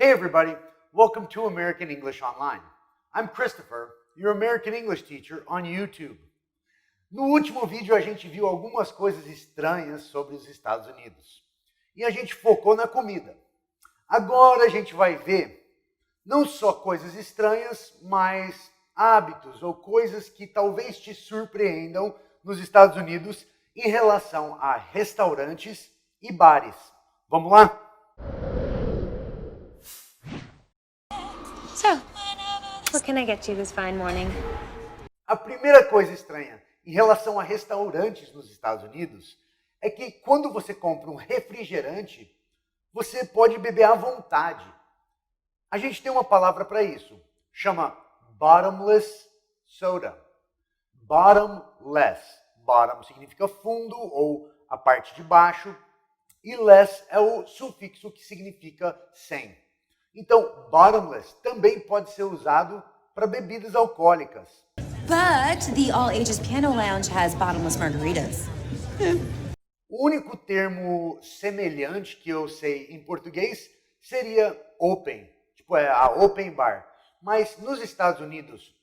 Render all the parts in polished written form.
Hey everybody, welcome to American English Online. I'm Christopher, your American English teacher on YouTube. No último vídeo a gente viu algumas coisas estranhas sobre os Estados Unidos. E a gente focou na comida. Agora a gente vai ver não só coisas estranhas, mas hábitos ou coisas que talvez te surpreendam nos Estados Unidos em relação a restaurantes e bares. Vamos lá? So, what can I get you this fine morning? A primeira coisa estranha em relação a restaurantes nos Estados Unidos é que quando você compra um refrigerante, você pode beber à vontade. A gente tem uma palavra para isso, chama bottomless soda. Bottomless. Bottom significa fundo ou a parte de baixo e less é o sufixo que significa sem. Então, bottomless também pode ser usado para bebidas alcoólicas. But the All Ages Piano Lounge has bottomless margaritas. O único termo semelhante que eu sei em português seria open, tipo a open bar. Mas nos Estados Unidos,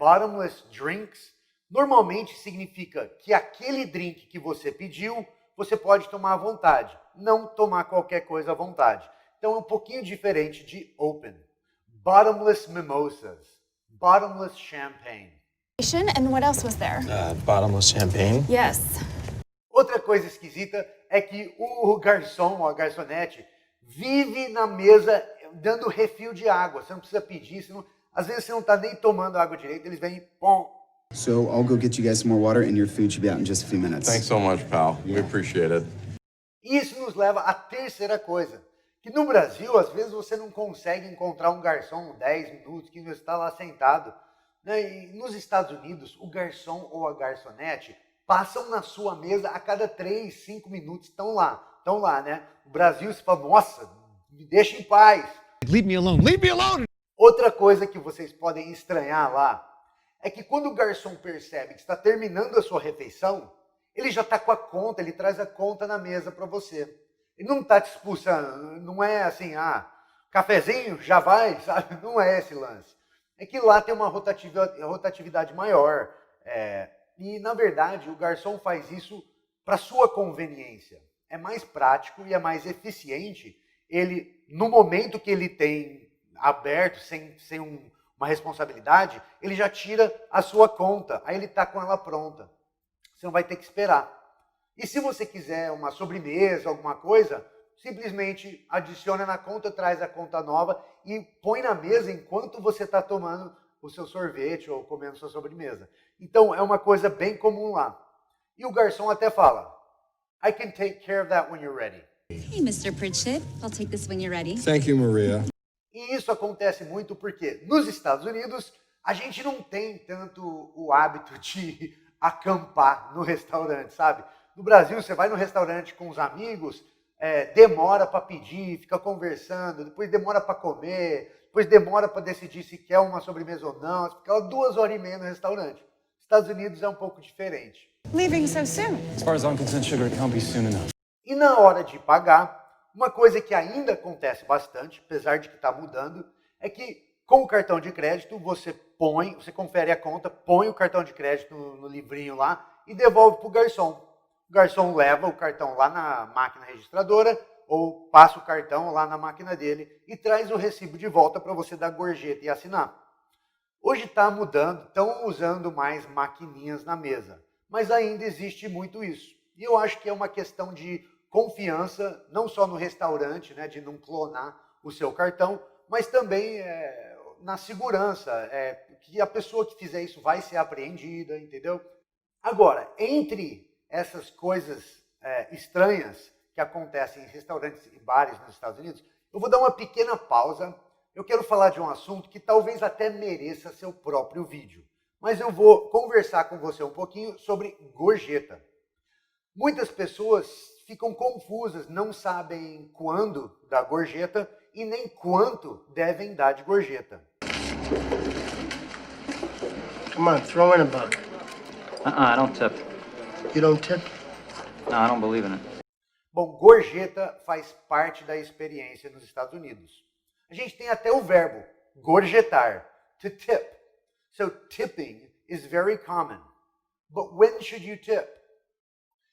bottomless drinks normalmente significa que aquele drink que você pediu, você pode tomar à vontade, não tomar qualquer coisa à vontade. Então é um pouquinho diferente de open. Bottomless mimosas, bottomless champagne. And what else was there? Bottomless champagne. Yes. Outra coisa esquisita é que o garçom ou a garçonete vive na mesa dando refil de água. Você não precisa pedir, às vezes você não está nem tomando água direito, eles vêm e pom. So I'll go get you guys some more water and your food should be out in just a few minutes. Thanks so much, pal. We appreciate it. Isso nos leva à terceira coisa, que no Brasil, às vezes você não consegue encontrar um garçom 10 minutos que não está lá sentado. E nos Estados Unidos, o garçom ou a garçonete passam na sua mesa a cada 3, 5 minutos, estão lá, né? No Brasil, você fala, nossa, me deixa em paz. Leave me alone, leave me alone! Outra coisa que vocês podem estranhar lá é que quando o garçom percebe que está terminando a sua refeição, ele já está com a conta, ele traz a conta na mesa para você. Ele não está te expulsando, não é assim, cafezinho, já vai, sabe? Não é esse lance. É que lá tem uma rotatividade maior. E, na verdade, o garçom faz isso para sua conveniência. É mais prático e é mais eficiente. Ele, no momento que ele tem aberto, sem uma responsabilidade, ele já tira a sua conta. Aí ele está com ela pronta. Você não vai ter que esperar. E se você quiser uma sobremesa, alguma coisa, simplesmente adiciona na conta, traz a conta nova e põe na mesa enquanto você está tomando o seu sorvete ou comendo sua sobremesa. Então, é uma coisa bem comum lá. E o garçom até fala, I can take care of that when you're ready. Hey, Mr. Pritchett, I'll take this when you're ready. Thank you, Maria. E isso acontece muito porque nos Estados Unidos, a gente não tem tanto o hábito de acampar no restaurante, sabe? No Brasil, você vai no restaurante com os amigos, demora para pedir, fica conversando, depois demora para comer, depois demora para decidir se quer uma sobremesa ou não, você fica 2 horas e meia no restaurante. Estados Unidos é um pouco diferente. Leaving so soon. As far as I'm concerned, sugar, it can't be soon enough. E na hora de pagar, uma coisa que ainda acontece bastante, apesar de que está mudando, é que com o cartão de crédito você confere a conta, põe o cartão de crédito no livrinho lá e devolve para o garçom. O garçom leva o cartão lá na máquina registradora ou passa o cartão lá na máquina dele e traz o recibo de volta para você dar gorjeta e assinar. Hoje está mudando, estão usando mais maquininhas na mesa, mas ainda existe muito isso. E eu acho que é uma questão de confiança, não só no restaurante, né, de não clonar o seu cartão, mas também na segurança, que a pessoa que fizer isso vai ser apreendida, entendeu? Agora, entre essas coisas estranhas que acontecem em restaurantes e bares nos Estados Unidos, eu vou dar uma pequena pausa. Eu quero falar de um assunto que talvez até mereça seu próprio vídeo. Mas eu vou conversar com você um pouquinho sobre gorjeta. Muitas pessoas ficam confusas, não sabem quando dar gorjeta e nem quanto devem dar de gorjeta. Come on, throw in a buck. I don't tip. You don't tip? No, I don't believe in it. Bom, gorjeta faz parte da experiência nos Estados Unidos. A gente tem até o verbo gorjetar, to tip. So tipping is very common. But when should you tip?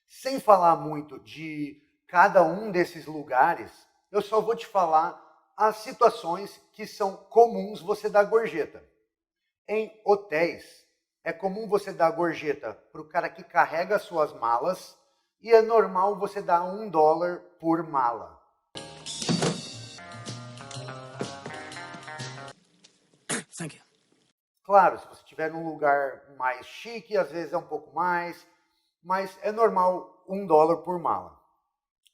Sem falar muito de cada um desses lugares, eu só vou te falar as situações que são comuns você dar gorjeta. Em hotéis, é comum você dar gorjeta para o cara que carrega as suas malas e é normal você dar $1 por mala. Thank you. Claro, se você estiver num lugar mais chique, às vezes é um pouco mais, mas é normal $1 por mala.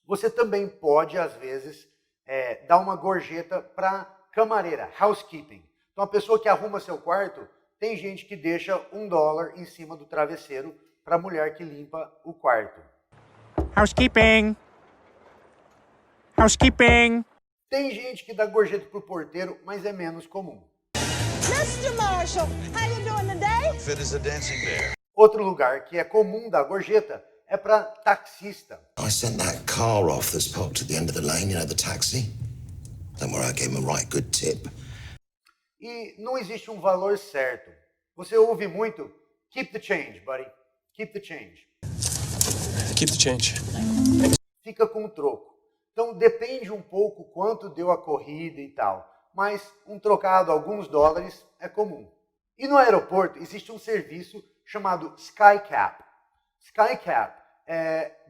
Você também pode, às vezes, dar uma gorjeta para camareira, housekeeping. Então, a pessoa que arruma seu quarto, tem gente que deixa $1 em cima do travesseiro para a mulher que limpa o quarto. Housekeeping. Housekeeping. Tem gente que dá gorjeta para o porteiro, mas é menos comum. Mr. Marshall, how you doing today? Fit as a dancing bear. Outro lugar que é comum dar gorjeta é para taxista. I sent that car off that's parked at the end of the lane, you know, the taxi. Don't worry, I gave him a right good tip. E não existe um valor certo. Você ouve muito, keep the change, buddy. Keep the change. Keep the change. Fica com o troco. Então depende um pouco quanto deu a corrida e tal. Mas um trocado, alguns dólares, é comum. E no aeroporto existe um serviço chamado SkyCap. SkyCap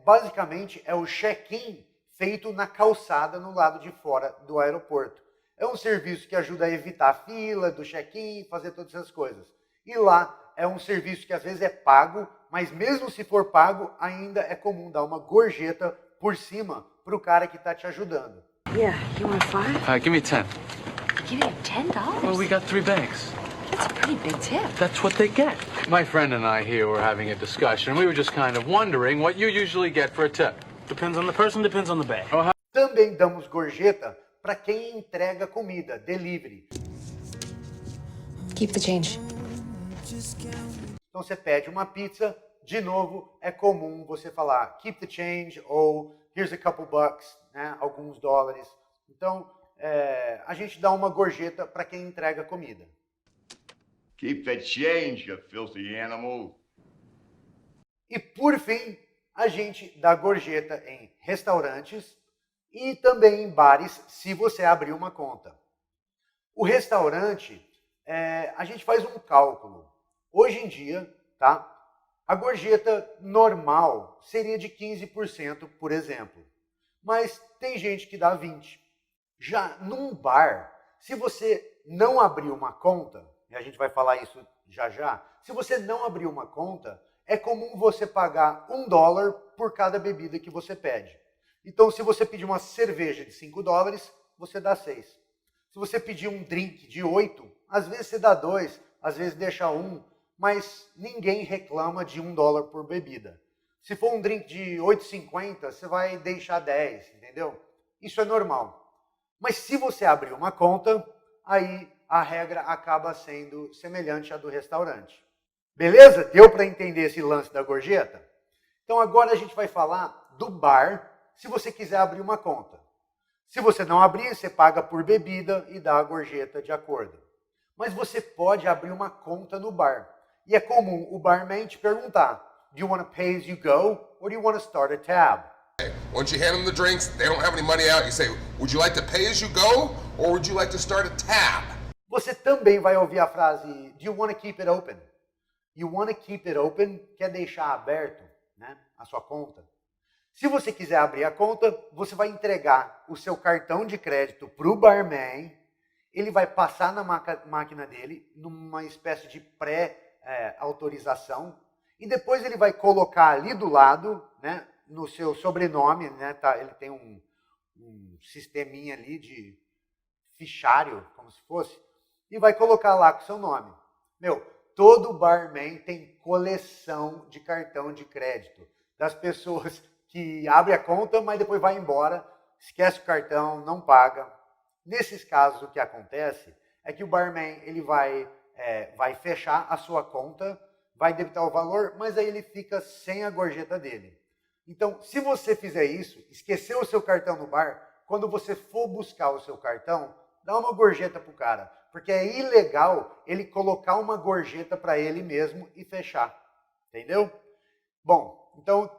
basicamente é o check-in feito na calçada no lado de fora do aeroporto. É um serviço que ajuda a evitar a fila do check-in, fazer todas essas coisas. E lá é um serviço que às vezes é pago, mas mesmo se for pago, ainda é comum dar uma gorjeta por cima para o cara que está te ajudando. Yeah, you want 5? Give me 10. Give you $10? Well, we got 3 bags. That's a pretty big tip. That's what they get. My friend and I here were having a discussion. We were just kind of wondering what you usually get for a tip. Depends on the person, depends on the bag. Também damos gorjeta para quem entrega comida, delivery. Keep the change. Então você pede uma pizza, de novo, é comum você falar keep the change ou here's a couple bucks, né, alguns dólares. Então, a gente dá uma gorjeta para quem entrega comida. Keep the change, you filthy animal. E por fim, a gente dá gorjeta em restaurantes e também em bares, se você abrir uma conta. O restaurante, a gente faz um cálculo. Hoje em dia, tá? A gorjeta normal seria de 15%, por exemplo. Mas tem gente que dá 20%. Já num bar, se você não abrir uma conta, e a gente vai falar isso já já, se você não abrir uma conta, é comum você pagar $1 por cada bebida que você pede. Então, se você pedir uma cerveja de $5, você dá 6. Se você pedir um drink de 8, às vezes você dá 2, às vezes deixa 1, mas ninguém reclama de $1 por bebida. Se for um drink de 8,50, você vai deixar 10, entendeu? Isso é normal. Mas se você abrir uma conta, aí a regra acaba sendo semelhante à do restaurante. Beleza? Deu para entender esse lance da gorjeta? Então agora a gente vai falar do bar, se você quiser abrir uma conta. Se você não abrir, você paga por bebida e dá a gorjeta de acordo. Mas você pode abrir uma conta no bar. E é comum o barman te perguntar, do you want to pay as you go or do you want to start a tab? Once you hand them the drinks, they don't have any money out. You say, would you like to pay as you go or would you like to start a tab? Você também vai ouvir a frase, do you want to keep it open? You want to keep it open quer deixar aberto, né, a sua conta. Se você quiser abrir a conta, você vai entregar o seu cartão de crédito para o barman, ele vai passar na máquina dele, numa espécie de pré-autorização, e depois ele vai colocar ali do lado, né, no seu sobrenome, né, tá, ele tem um sisteminha ali de fichário, como se fosse, e vai colocar lá com o seu nome. Todo barman tem coleção de cartão de crédito, das pessoas que abrem a conta, mas depois vai embora, esquece o cartão, não paga. Nesses casos, o que acontece é que o barman ele vai fechar a sua conta, vai debitar o valor, mas aí ele fica sem a gorjeta dele. Então, se você fizer isso, esquecer o seu cartão no bar, quando você for buscar o seu cartão, dá uma gorjeta pro cara, porque é ilegal ele colocar uma gorjeta para ele mesmo e fechar, entendeu? Bom, então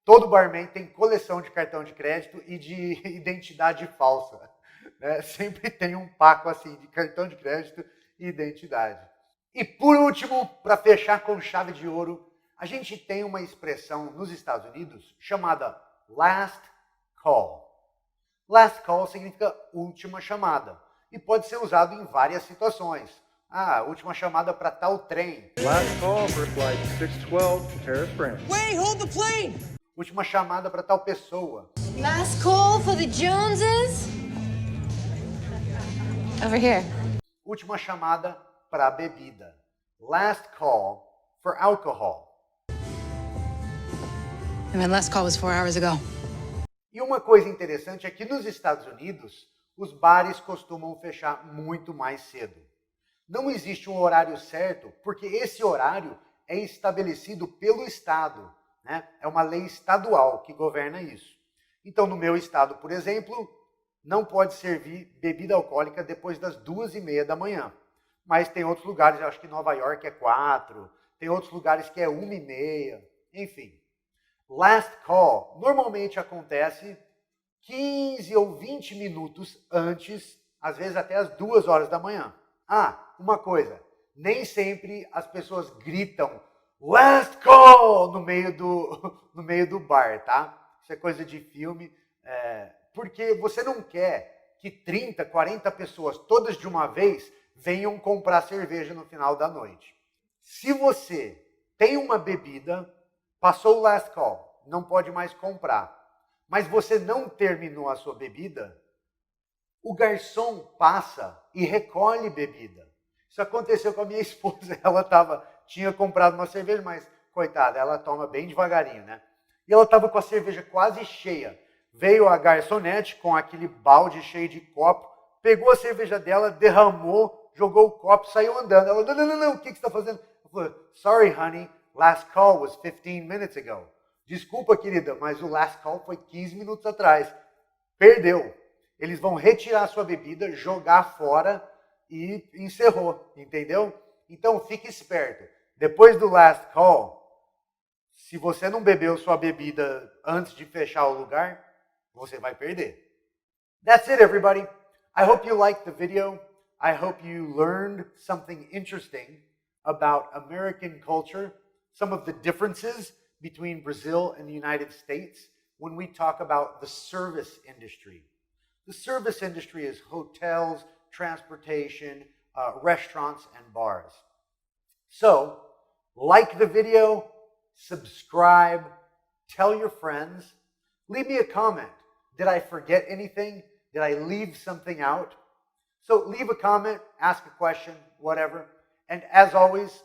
todo barman tem coleção de cartão de crédito e de identidade falsa, né? Sempre tem um paco assim de cartão de crédito e identidade. E por último, para fechar com chave de ouro, a gente tem uma expressão nos Estados Unidos chamada last call. Last call significa última chamada e pode ser usado em várias situações. Última chamada para tal trem. Last call for flight 612, Paris, France. Wait, hold the plane! Última chamada para tal pessoa. Last call for the Joneses? Over here. Última chamada para a bebida. Last call for alcohol. My last call was 4 hours ago. E uma coisa interessante é que nos Estados Unidos, os bares costumam fechar muito mais cedo. Não existe um horário certo, porque esse horário é estabelecido pelo Estado, né? É uma lei estadual que governa isso. Então, no meu estado, por exemplo, não pode servir bebida alcoólica depois das 2:30 da manhã. Mas tem outros lugares, eu acho que Nova York é 4, tem outros lugares que é 1:30, enfim. Last call normalmente acontece 15 ou 20 minutos antes, às vezes até as 2 horas da manhã. Uma coisa, nem sempre as pessoas gritam last call no meio do bar, tá? Isso é coisa de filme, porque você não quer que 30, 40 pessoas, todas de uma vez, venham comprar cerveja no final da noite. Se você tem uma bebida, passou o last call, não pode mais comprar, mas você não terminou a sua bebida, o garçom passa e recolhe bebida. Isso aconteceu com a minha esposa, ela tinha comprado uma cerveja, mas coitada, ela toma bem devagarinho, né? E ela estava com a cerveja quase cheia. Veio a garçonete com aquele balde cheio de copo, pegou a cerveja dela, derramou, jogou o copo, saiu andando. Ela, não, o que você está fazendo? Eu falei, sorry, honey, last call was 15 minutes ago. Desculpa, querida, mas o last call foi 15 minutos atrás. Perdeu. Eles vão retirar a sua bebida, jogar fora e encerrou, entendeu? Então, fique esperto. Depois do last call, se você não bebeu sua bebida antes de fechar o lugar, você vai perder. That's it, everybody. I hope you liked the video. I hope you learned something interesting about American culture, some of the differences between Brazil and the United States when we talk about the service industry. The service industry is hotels, transportation, restaurants, and bars. So, like the video, subscribe, tell your friends, leave me a comment. Did I forget anything? Did I leave something out? So leave a comment, ask a question, whatever. And as always,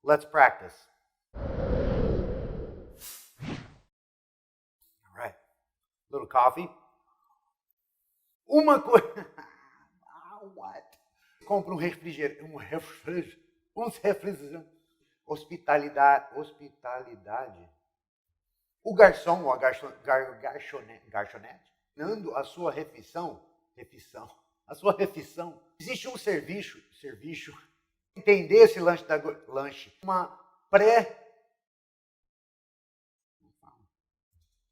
let's practice. All right. Little coffee. Uma coisa... What? Compra refrigerante. Uns refrigerantes. Hospitalidade. O garçom ou a garçonete, dando a sua refeição, existe um serviço, entender esse lanche, uma pré